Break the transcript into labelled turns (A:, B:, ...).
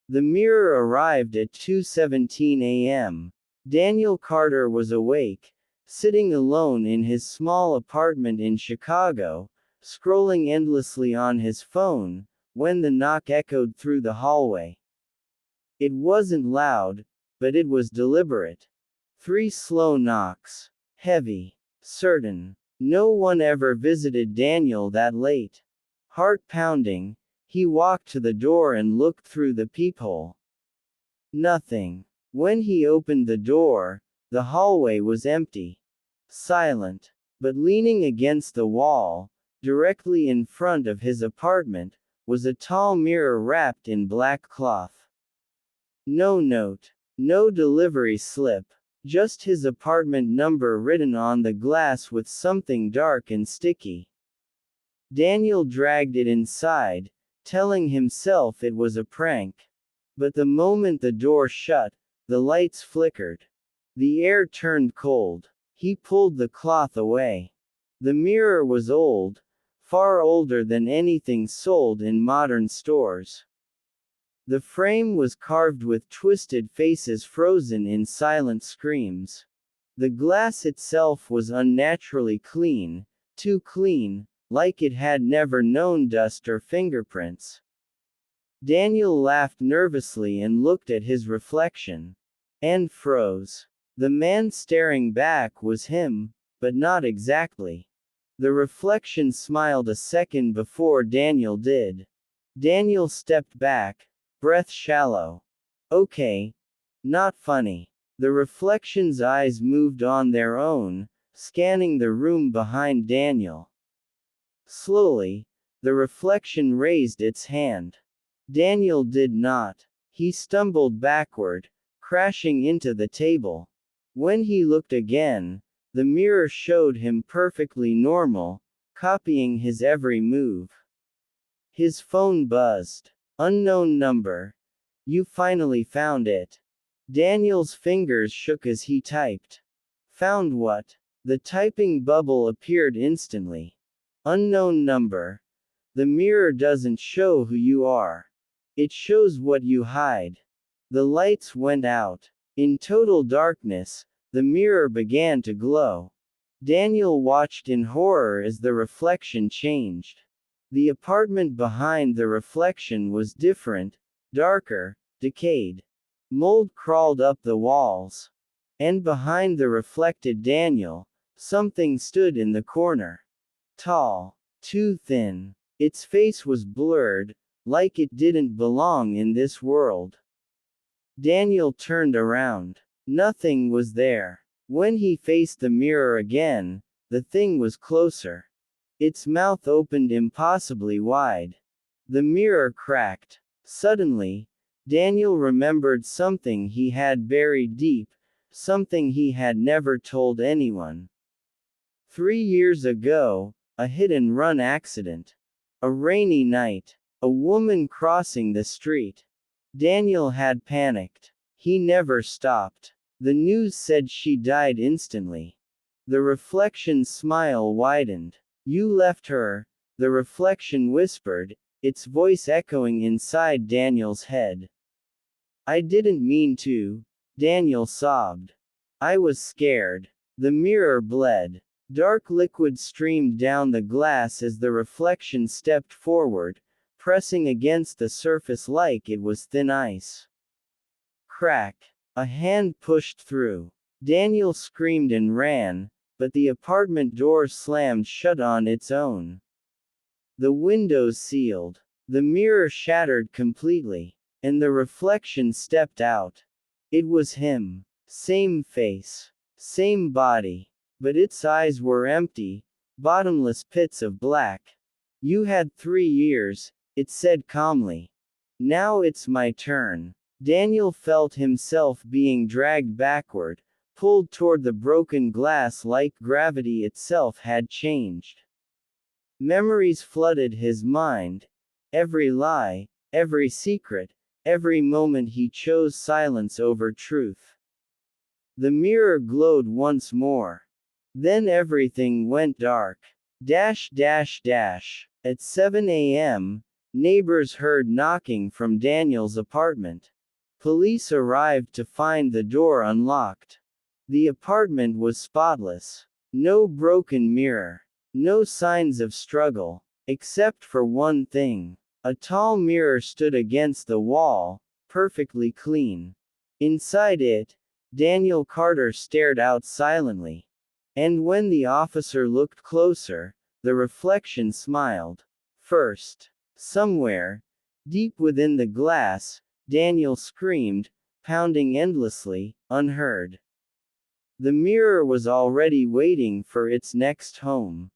A: The mirror arrived at 2:17 a.m. Daniel Carter was awake, sitting alone in his small apartment in Chicago, scrolling endlessly on his phone, when the knock echoed through the hallway. It wasn't loud, but it was deliberate. 3 slow knocks. Heavy. Certain. No one ever visited Daniel that late. Heart pounding, he walked to the door and looked through the peephole. Nothing. When he opened the door, the hallway was empty. Silent. But leaning against the wall, directly in front of his apartment, was a tall mirror wrapped in black cloth. No note. No delivery slip. Just his apartment number written on the glass with something dark and sticky. Daniel dragged it inside, telling himself it was a prank. But the moment the door shut, the lights flickered. The air turned cold. He pulled the cloth away. The mirror was old, far older than anything sold in modern stores. The frame was carved with twisted faces frozen in silent screams. The glass itself was unnaturally clean, too clean, like it had never known dust or fingerprints. Daniel laughed nervously and looked at his reflection. And froze. The man staring back was him, but not exactly. The reflection smiled a second before Daniel did. Daniel stepped back, breath shallow. Okay. Not funny. The reflection's eyes moved on their own, scanning the room behind Daniel. Slowly, the reflection raised its hand. Daniel did not. He stumbled backward, crashing into the table. When he looked again, the mirror showed him perfectly normal, copying his every move. His phone buzzed. Unknown number. You finally found it. Daniel's fingers shook as he typed. Found what? The typing bubble appeared instantly. Unknown number. The mirror doesn't show who you are. It shows what you hide. The lights went out. In total darkness, the mirror began to glow. Daniel watched in horror as the reflection changed. The apartment behind the reflection was different, darker, decayed. Mold crawled up the walls. And behind the reflected Daniel, something stood in the corner. Tall. Too thin. Its face was blurred, like it didn't belong in this world. Daniel turned around. Nothing was there. When he faced the mirror again, the thing was closer. Its mouth opened impossibly wide. The mirror cracked. Suddenly, Daniel remembered something he had buried deep, something he had never told anyone. 3 years ago, a hit-and-run accident. A rainy night. A woman crossing the street. Daniel had panicked. He never stopped. The news said she died instantly. The reflection's smile widened. You left her, the reflection whispered, its voice echoing inside Daniel's head. I didn't mean to, Daniel sobbed. I was scared. The mirror bled. Dark liquid streamed down the glass as the reflection stepped forward, pressing against the surface like it was thin ice. Crack. A hand pushed through. Daniel screamed and ran, but the apartment door slammed shut on its own. The windows sealed. The mirror shattered completely. And the reflection stepped out. It was him. Same face. Same body. But its eyes were empty, bottomless pits of black. You had 3 years, it said calmly. Now it's my turn. Daniel felt himself being dragged backward, pulled toward the broken glass like gravity itself had changed. Memories flooded his mind. Every lie, every secret, every moment he chose silence over truth. The mirror glowed once more. Then everything went dark. At 7 a.m., Neighbors heard knocking from Daniel's apartment. Police arrived to find the door unlocked. The apartment was spotless. No broken mirror. No signs of struggle. Except for one thing. A tall mirror stood against the wall, perfectly clean. Inside it, Daniel Carter stared out silently. And when the officer looked closer, the reflection smiled. First, somewhere, deep within the glass, Daniel screamed, pounding endlessly, unheard. The mirror was already waiting for its next home.